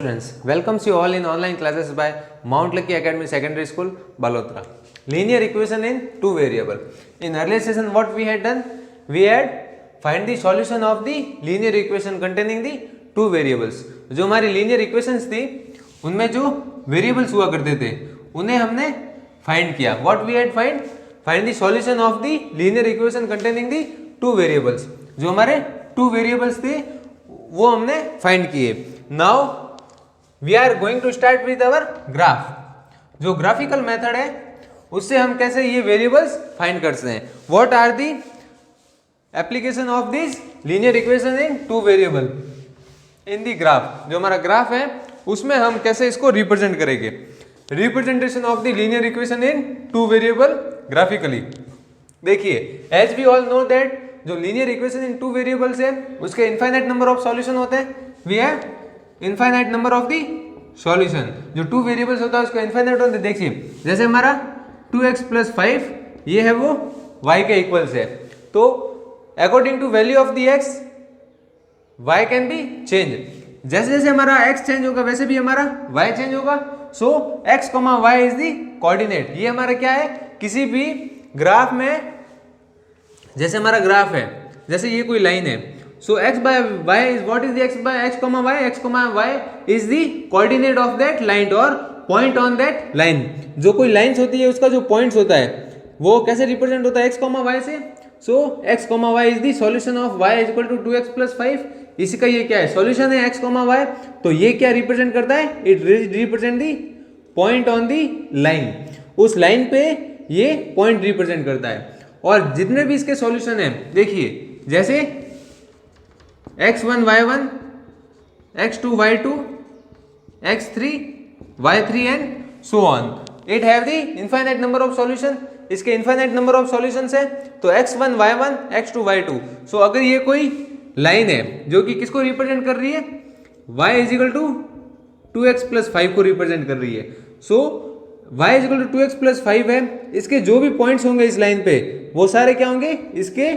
Students, welcomes you all in online classes by Mount Lucky Academy Secondary School, Balotra. Linear equation in two variable. In earlier session, what we had done? We had find the solution of the linear equation containing the two variables. जो हमारी linear equations थी, उनमें जो variables हुआ करते थे, उन्हें हमने find किया. What we had find? Find the solution of the linear equation containing the two variables. जो हमारे two variables थे, वो हमने find किए. Now we are going to start with our graph. जो ग्राफिकल मेथड है उससे हम कैसे ये वेरिएबल्स फाइंड करते हैं. What are the application of this linear equation in two variable in the graph. जो हमारा ग्राफ है उसमें हम कैसे इसको रिप्रेजेंट करेंगे. Representation of the linear equation in two variable graphically. देखिए, as we all know that जो linear equation in two variables है उसके इनफाइनाइट नंबर ऑफ सॉल्यूशन होते हैं. We have infinite number of the solution. जो two variables होता है उसका इनफाइनाइट होता है. देखिए, जैसे हमारा 2x + 5 ये है वो y के इक्वल्स है. तो according to value of the x y can be change. जैसे जैसे हमारा x चेंज होगा वैसे भी हमारा y चेंज होगा. सो x, y is the coordinate. ये हमारा क्या है, किसी भी ग्राफ में जैसे हमारा ग्राफ है, जैसे ये कोई लाइन है. So x by y is what is the x by x comma y? X comma y is the coordinate of that line or point on that line. जो कोई लाइन्स होती है उसका जो पॉइंट्स होता है वो कैसे रिप्रेजेंट होता है x comma y से. So x comma y is the solution of y is equal to 2x + 5. इसी का ये क्या है, सॉल्यूशन है x comma y. तो ये क्या रिप्रेजेंट करता है, it represent the point on the line. उस लाइन पे ये पॉइंट रिप्रेजेंट करता है. और जितने भी इसके सॉल्यूशन है, देखिए जैसे x1 y1, x2 y2, x3 y3 and so on. It have the infinite number of solution. इसके infinite number of solutions है. तो x1 y1, x2 y2. So अगर ये कोई लाइन है जो कि किसको रिप्रेजेंट कर रही है, y = 2x + 5 को रिप्रेजेंट कर रही है. So y = 2x + 5 है. इसके जो भी पॉइंट्स होंगे इस लाइन पे वो सारे क्या होंगे, इसके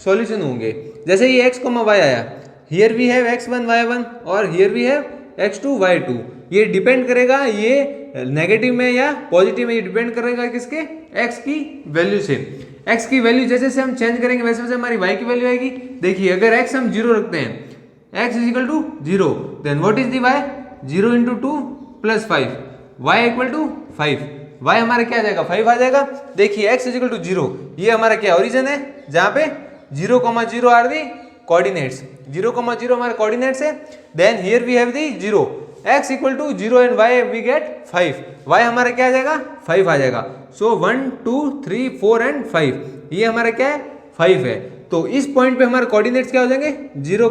सॉल्यूशन होंगे. जैसे ये x, y आया, here we have x1 y1 और here we have x2 y2. ये डिपेंड करेगा, ये नेगेटिव में या पॉजिटिव में, ये डिपेंड करेगा किसके, x की वैल्यू से. x की वैल्यू जैसे से हम चेंज करेंगे वैसे वैसे हमारी y की वैल्यू आएगी. देखिए, अगर x हम 0 रखते हैं, x = 0, then what is the y, 0 × 2 + 5, y = 5. y हमारा क्या आ जाएगा, 5 आ जाएगा. देखिए x = 0, ये हमारा क्या ओरिजिन है, जहाँ पे 0, 0 आर दी कोऑर्डिनेट्स. 0, 0 हमारे कोऑर्डिनेट्स है. Then here we have the 0, x = 0 and y we get 5. y हमारा क्या आ जाएगा, 5 आ जाएगा. सो 1, 2, 3, 4 एंड 5, ये हमारा क्या है, 5 है. तो इस पॉइंट पे हमारे कोऑर्डिनेट्स क्या हो जाएंगे, 0,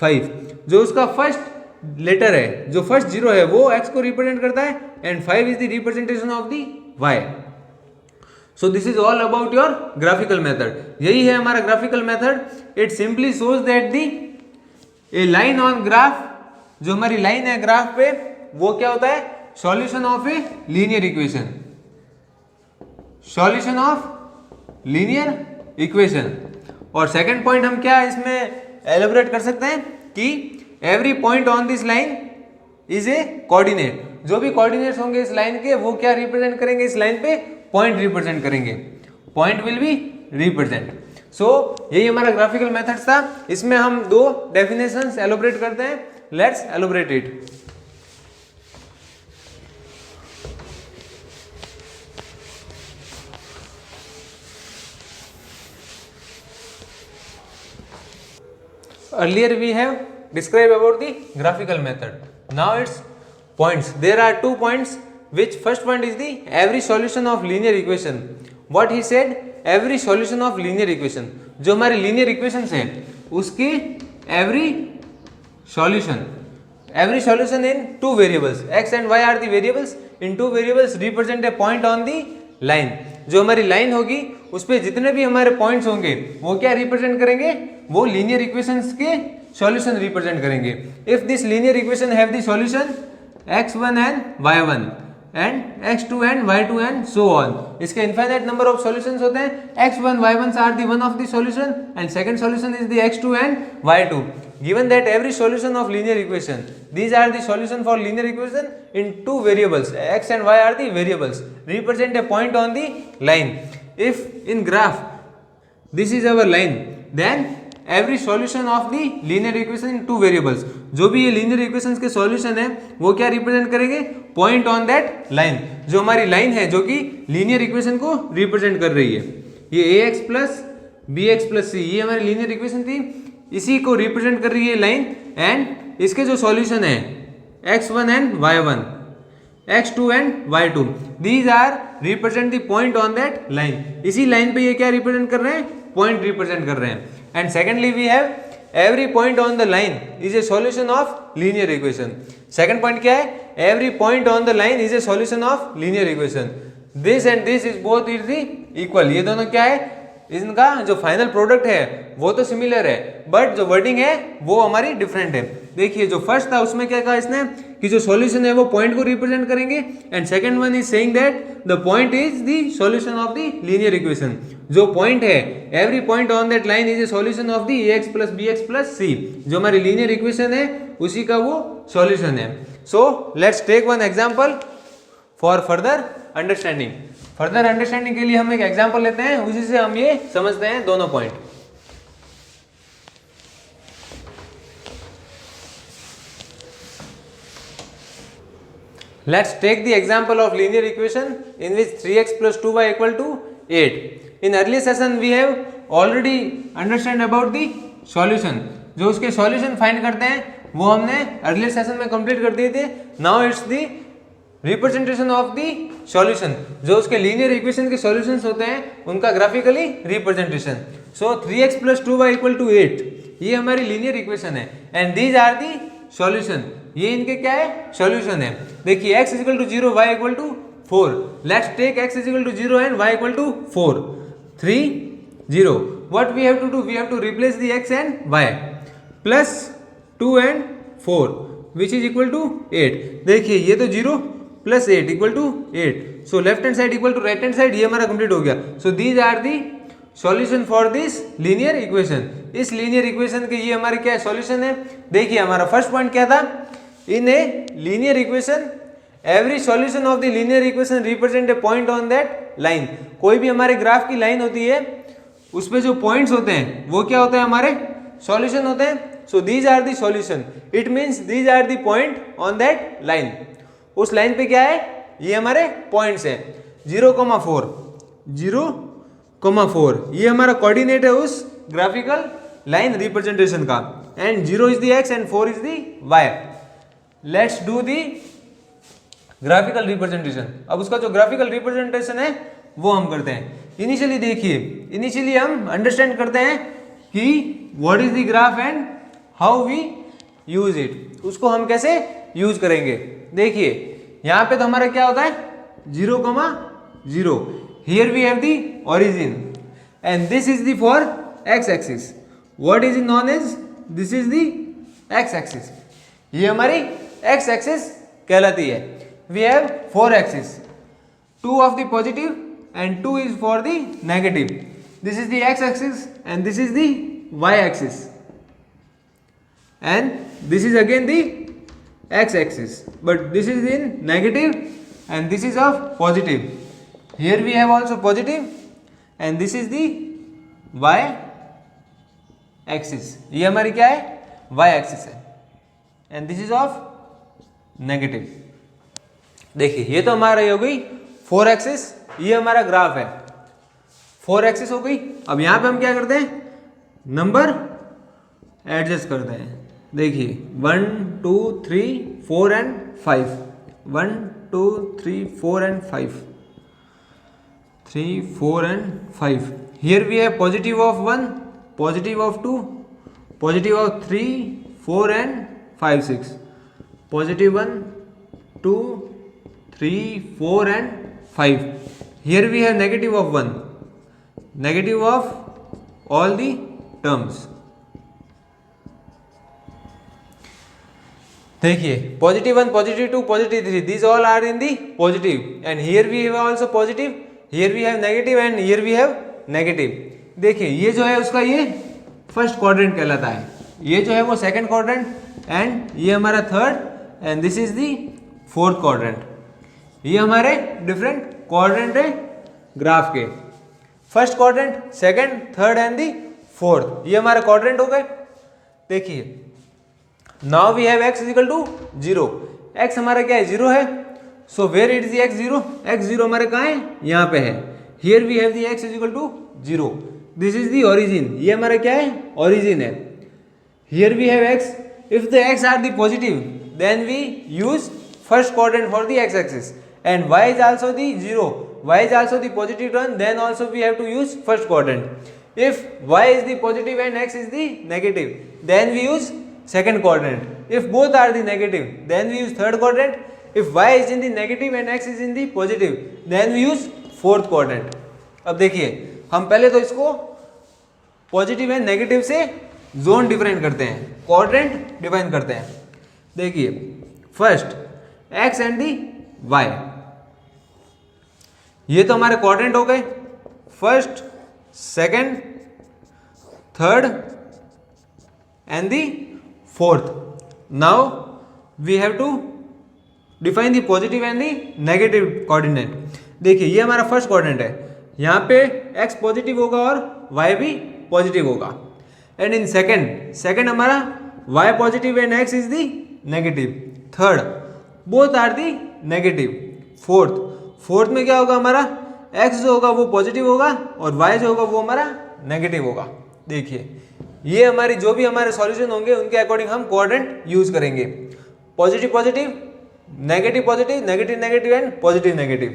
5. जो उसका फर्स्ट लेटर है, जो फर्स्ट 0 है वो x को रिप्रेजेंट करता है and 5 is the representation of the y. So this is all about your graphical method. यही है हमारा graphical method. It simply shows that a line on graph, जो हमारी लाइन है ग्राफ पे, वो क्या होता है, solution of a linear equation. Solution of linear equation. और सेकंड पॉइंट हम क्या इसमें एलेबोरेट कर सकते हैं कि every point on this line is a coordinate. जो भी कोऑर्डिनेट्स होंगे इस लाइन के वो क्या रिप्रेजेंट करेंगे, इस लाइन पे पॉइंट रिप्रेजेंट करेंगे. Point will be represent. So यही हमारा ग्राफिकल मेथड्स था. इसमें हम दो डेफिनेशंस एलोबरेट करते हैं. Let's elaborate it. Earlier we have described about the graphical method. Now it's points. There are 2 points. Which first point is the every solution of linear equation. What he said, every solution of linear equation. जो हमारे linear equations हैं उसकी every solution in two variables, x and y are the variables. In two variables represent a point on the line. जो हमारी line होगी उस पर जितने भी हमारे पॉइंट्स होंगे वो क्या रिप्रेजेंट करेंगे, वो लीनियर इक्वेशंस के सॉल्यूशन रिप्रेजेंट करेंगे. If this linear equation have the solution x1 and y1 and x2 and y2 and so on. इसके infinite number of solutions होते हैं. x1 y1 are the one of the solution and second solution is the x2 and y2. given that every solution of linear equation, these are the solution for linear equation in two variables, x and y are the variables, represent a point on the line. If in graph this is our line, then every solution of the linear equation in two variables, जो भी ये linear equations के solution है वो क्या represent करेंगे, point on that line, जो हमारी line है जो कि linear equation को represent कर रही है. ये ax plus bx plus c ये हमारी linear equation थी, इसी को represent कर रही है line, and इसके जो solution है x1 and y1, x2 and y2, these are represent the point on that line. इसी line पे ये क्या represent कर रहे हैं, point represent कर रहे हैं. And secondly we have every point on the line is a solution of linear equation. Second point क्या है, every point on the line is a solution of linear equation. This and this is both is the equal. ये दोनों क्या है, इनका जो final product है वो तो सिमिलर है, बट जो वर्डिंग है वो हमारी डिफरेंट है. देखिए जो फर्स्ट था उसमें क्या कहा इसने कि जो सॉल्यूशन है वो पॉइंट को रिप्रेजेंट करेंगे, and second one is saying that the point is the solution of the linear equation. जो पॉइंट है every point on that line is a solution of the ax plus bx plus c, जो हमारी linear equation है उसी का वो solution है. So let's take one example for further understanding. Further understanding के लिए हम एक एग्जांपल लेते हैं, उसी से हम ये समझते हैं दोनों point. Let's take the example of linear equation in which 3x plus 2y equal to 8. In earlier session we have already understand about the solution. जो उसके solution find करते हैं वो हमने earlier session में complete कर दिए थे. Now it's the representation of the solution. जो उसके linear equation के solutions होते हैं उनका graphically representation. So 3x plus 2y equal to 8 ये हमारी linear equation है, and these are the solution. ये इनके क्या है, सॉल्यूशन है. देखिए x is equal to 0, y equal to 4. Let's टेक x is equal to 0 and y equal to 4. 3 0. What we have to do, we have to replace the x and y. Plus 2 and 4 which is equal to 8. देखिए ये तो 0 plus 8 equal to 8. So left hand side equal to right hand side, ये हमारा complete हो गया. So these are the solution for this linear equation. इस linear equation के ये हमारे क्या सॉल्यूशन है. देखिए हमारा फर्स्ट पॉइंट क्या था, in a linear equation every solution of the linear equation represent a point on that line. कोई भी हमारे ग्राफ की लाइन होती है उस पे जो पॉइंट्स होते हैं वो क्या होते हैं, हमारे सॉल्यूशन होते हैं. So these are the solution, it means these are the point on that line. उस लाइन पे क्या है, ये हमारे पॉइंट्स हैं 0,4 0,4. ये हमारा कोऑर्डिनेट है उस ग्राफिकल लाइन रिप्रेजेंटेशन का, and 0 is the x and 4 is the y. Let's do the graphical representation. अब उसका जो ग्राफिकल रिप्रेजेंटेशन है वो हम करते हैं. इनिशियली देखिए, इनिशियली हम अंडरस्टैंड करते हैं कि what is the graph and how we use it. उसको हम कैसे यूज करेंगे. देखिए यहाँ पे तो हमारा क्या होता है 0,0. Here we have the origin and this is the for x axis. What is known as, this is the x axis. ये हमारी x एक्सिस कहलाती है. We have 4 axis, 2 of the positive and 2 is for the negative. This is the x axis and this is the y axis, and this is again the x axis, but this is in negative and this is of positive. Here we have also positive and this is the y axis. ये हमारी क्या है, y axis है, and this is of negative. देखिए ये तो हमारा हो गई 4 एक्सिस, ये हमारा ग्राफ है 4 एक्सिस हो गई. अब यहाँ पे हम क्या करते हैं, नंबर एडजस्ट करते हैं. देखिए 1 2 3 4 and 5, 1 2 3 4 and 5, 3 4 and 5. Here we have positive of 1, positive of 2, positive of 3 4 and 5 6, positive 1 2 3 4 and 5. Here we have negative of 1, negative of all the terms. देखिए positive 1, positive 2, positive 3, these all are in the positive, and here we have also positive, here we have negative and here we have negative. देखिए ये जो है उसका ये first quadrant कहलाता है. ये जो है वो सेकंड क्वाड्रेंट एंड ये हमारा third and this is the fourth quadrant. ये हमारे डिफरेंट क्वाड्रेंट है ग्राफ के, first quadrant, second, third and the fourth, ये हमारे क्वाड्रेंट हो गए। देखिए now we have x is equal to 0, x हमारा क्या है 0 है, so where it is the x 0, x 0 हमारे कहाँ है यहाँ पे है, here we have the x is equal to 0, this is the origin, ये हमारा क्या है ओरिजिन है, here we have x, if the x are the positive then we use first quadrant for the x axis and y is also the 0, y is also the positive term, then also we have to use first quadrant. If y is the positive and x is the negative, then we use second quadrant. If both are the negative, then we use third quadrant. If y is in the negative and x is in the positive, then we use fourth quadrant. अब देखिए हम पहले तो इसको positive and negative से zone define करते हैं, quadrant define करते हैं। देखिए first x and the y, ये तो हमारे क्वाड्रेंट हो गए, first, second, third and the fourth. Now we have to define the positive and the negative coordinate. देखिए ये हमारा फर्स्ट क्वाड्रेंट है, यहाँ पे x पॉजिटिव होगा और y भी पॉजिटिव होगा, एंड इन सेकंड हमारा y positive and x is the negative, third both are the negative, fourth में क्या होगा हमारा x जो होगा वो पॉजिटिव होगा और y जो होगा वो हमारा नेगेटिव होगा। देखिए ये हमारी जो भी हमारे सॉल्यूशन होंगे उनके अकॉर्डिंग हम क्वाड्रेंट यूज करेंगे, positive positive, negative positive, negative negative and positive negative,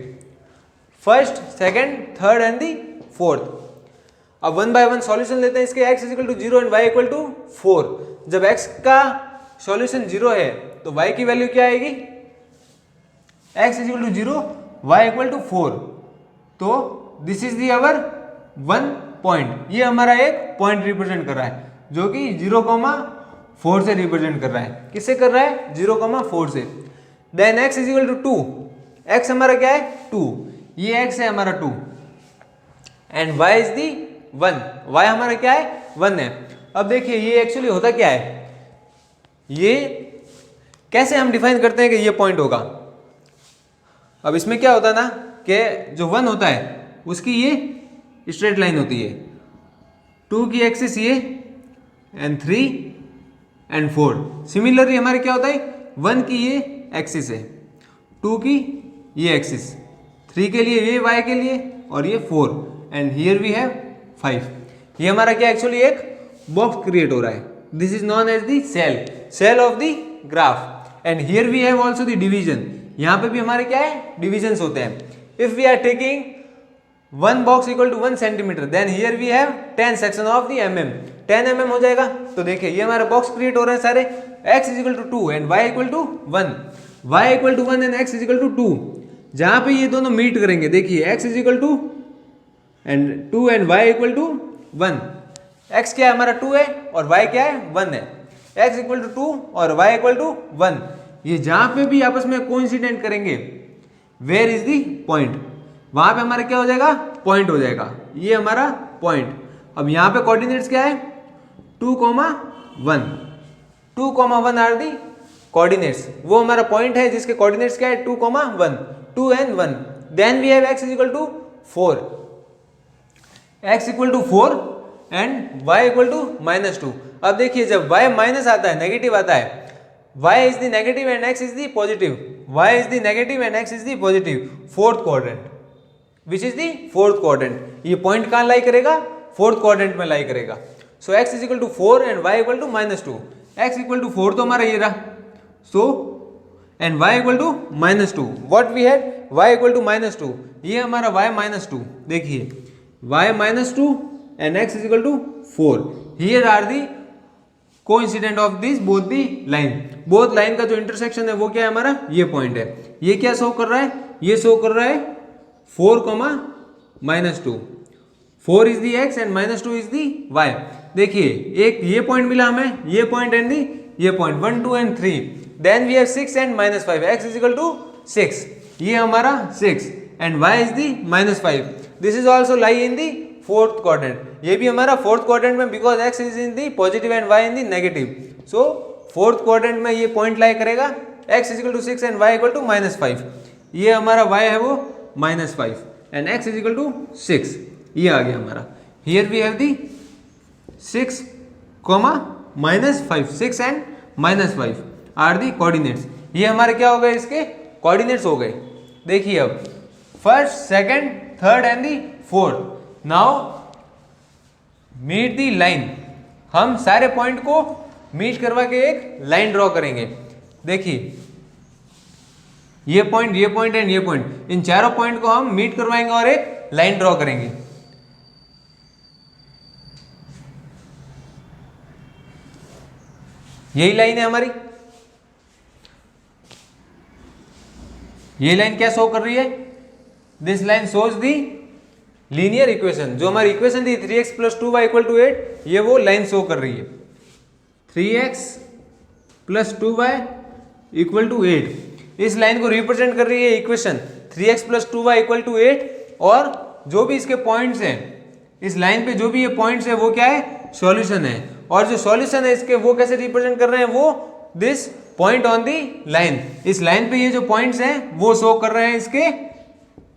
first, second, third and the fourth. अब वन बाय वन सॉल्यूशन लेते हैं इसके, x equal to 0 and y equal to 4। जब x का सॉल्यूशन 0 है तो y की वैल्यू क्या आएगी, x is equal to 0, y equal to 4, तो this is the our one point, ये हमारा एक पॉइंट रिप्रेजेंट कर रहा है जो कि 0,4 से रिप्रेजेंट कर रहा है, किससे कर रहा है 0,4 से। Then x is equal to 2, x हमारा क्या है 2, ये x है हमारा 2 and y is the 1, y हमारा क्या है 1 है। अब देखिए ये एक्चुअली होता क्या है, ये कैसे हम डिफाइन करते हैं कि ये पॉइंट होगा। अब इसमें क्या होता है ना कि जो 1 होता है उसकी ये स्ट्रेट लाइन होती है, 2 की एक्सिस ये एंड 3 एंड 4। सिमिलरली हमारे क्या होता है 1 की ये एक्सिस है, 2 की ये एक्सिस, 3 के लिए ये y के लिए और ये 4 एंड हियर वी हैव 5। ये हमारा क्या एक्चुअली एक बॉक्स क्रिएट हो रहा है, this is known as the cell of the graph and here we have also the division. यहाँ पे भी हमारे क्या है डिविजन्स होते हैं। If we are taking 1 box equal to 1 centimeter then here we have 10 section of the mm, 10 mm हो जाएगा। तो देखिए ये हमारे बॉक्स क्रिएट हो रहे हैं सारे, x is equal to 2 and y equal to 1, y equal to 1 and x is equal to 2। जहाँ पे ये दोनों मीट करेंगे देखिए x is equal to and 2 and y equal to 1, x क्या है हमारा 2 है और y क्या है 1 है, x इक्वल टू 2 और y इक्वल टू 1। ये जहाँ पे भी आपस में कोइंसिडेंट करेंगे वेयर इज दी पॉइंट, वहां पे हमारा क्या हो जाएगा पॉइंट हो जाएगा, ये हमारा पॉइंट। अब यहाँ पे कोऑर्डिनेट्स क्या है 2,1, 2,1 आर दी कोऑर्डिनेट्स, वो हमारा पॉइंट है जिसके कोऑर्डिनेट्स क्या है 2,1, 2 and 1। Then we have x is equal to 4, x equal to 4 and y equal to -2। अब देखिए जब y माइनस आता है नेगेटिव आता है, y is the negative and x is the positive, y is the negative and x is the positive, fourth quadrant, which is the fourth quadrant। ये point कहाँ lie करेगा फोर्थ क्वाड्रेंट में lie करेगा। So x is equal to 4 and y equal to -2, x equal to 4 तो हमारा ये रहा, so and y equal to -2, what we had y equal to -2, ये हमारा y -2। देखिए y -2 and x is equal to 4, here are the coincident of this both the line, both line का जो intersection है वो क्या है हमारा ये पॉइंट है। ये क्या शो कर रहा है, ये शो कर रहा है 4, -2, 4 is the x and -2 is the y। देखिए एक ये पॉइंट मिला हमें, ये पॉइंट एंड दी ये point 1, 2 and 3। Then we have 6 and -5, x is equal to 6, ये हमारा 6 and y is the -5। This is also lie in the fourth quadrant, ये भी हमारा फोर्थ क्वाड्रेंट में, because x is in the positive and y in the negative, so fourth quadrant में ये point lie करेगा, x equal to 6 and y equal to -5, ये हमारा y है वो -5 and x is equal to 6, ये आ गया हमारा। Here we have the 6, -5, 6 and -5 are the coordinates, ये हमारे क्या हो गए, इसके कोऑर्डिनेट्स हो गए। देखिए अब first, second, third and the fourth, now meet the line, हम सारे पॉइंट को मीट करवा के एक लाइन ड्रॉ करेंगे। देखिए ये पॉइंट एंड ये पॉइंट, इन चारों पॉइंट को हम मीट करवाएंगे और एक लाइन ड्रॉ करेंगे। यही लाइन है हमारी, ये लाइन क्या शो कर रही है, this line shows the linear equation, जो हमारी इक्वेशन थी 3x + 2y = 8, ये वो लाइन शो कर रही है, 3x + 2y = 8, इस लाइन को रिप्रेजेंट कर रही है इक्वेशन 3x + 2y = 8, और जो भी इसके पॉइंट्स हैं, इस लाइन पे जो भी ये पॉइंट्स है वो क्या है, सॉल्यूशन है, और जो सॉल्यूशन है इसके वो कैसे रिप्रेजेंट कर रहे हैं, वो this point on the line, इस लाइन पे ये जो पॉइंट्स हैं वो शो कर रहे हैं इसके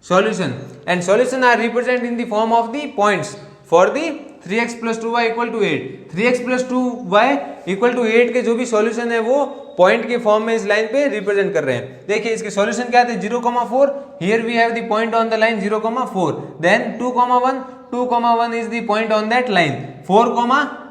solution, and solution are represent in the form of the points for the 3x + 2y = 8, 3x + 2y = 8 के जो भी सॉल्यूशन है वो पॉइंट के फॉर्म में इस लाइन पे रिप्रेजेंट कर रहे हैं। देखिए इसके सॉल्यूशन क्या थे, 0,4, here we have the point on the line 0,4, then 2,1, 2,1 is the point on that line, 4,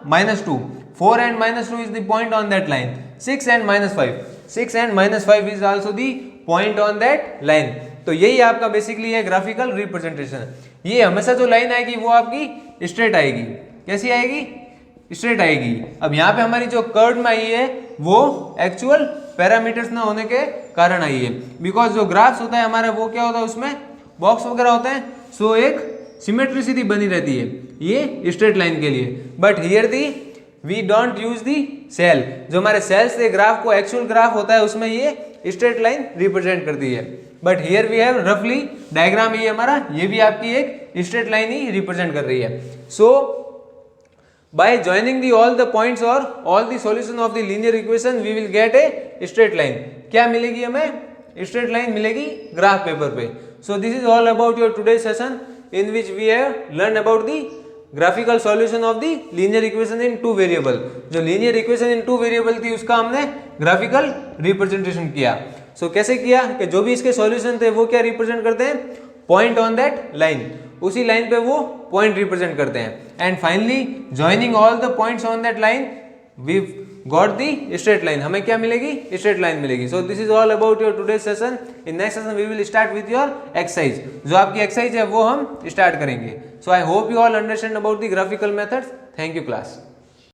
-2, 4 and -2 is the point on that line, 6 and -5, 6 and -5 is also the point on that line। तो यही आपका basically है graphical representation. ये हमेशा जो line आएगी वो आपकी स्ट्रेट आएगी, कैसी आएगी, स्ट्रेट आएगी। अब यहाँ पे हमारी जो कर्व में आई है वो एक्चुअल पैरामीटर्स ना होने के कारण आई है, बिकॉज जो ग्राफ्स होता है हमारा वो क्या होता है, उसमें बॉक्स वगैरह होते हैं, सो एक सिमेट्रिसिटी बनी रहती है ये स्ट्रेट लाइन के लिए, but here the we don't use the cell, जो हमारे सेल से ग्राफ को एक्चुअल ग्राफ होता है उसमें ये स्ट्रेट लाइन रिप्रेजेंट करती है, बट हियर वी हैव रफली डायग्राम, ये हमारा ये भी आपकी एक स्ट्रेट लाइन ही रिप्रेजेंट कर रही है। So by joining the all the points और all the solution of the linear equation we will get a straight line. क्या मिलेगी हमें, स्ट्रेट लाइन मिलेगी ग्राफ पेपर पे। So this is all about your today session in which we have learned about the graphical solution of the linear equation in two variable। जो linear equation in two variable थी उसका हमने graphical representation किया। So कैसे किया कि जो भी इसके solution थे वो क्या represent करते हैं, point on that line, उसी line पे वो point represent करते हैं, and finally joining all the points on that line we've got the straight line, हमें क्या मिलेगी, straight line मिलेगी। So this is all about your today's session। In next session we will start with your exercise, जो आपकी exercise है वो हम start करेंगे। So I hope you all understand about the graphical methods। Thank you class।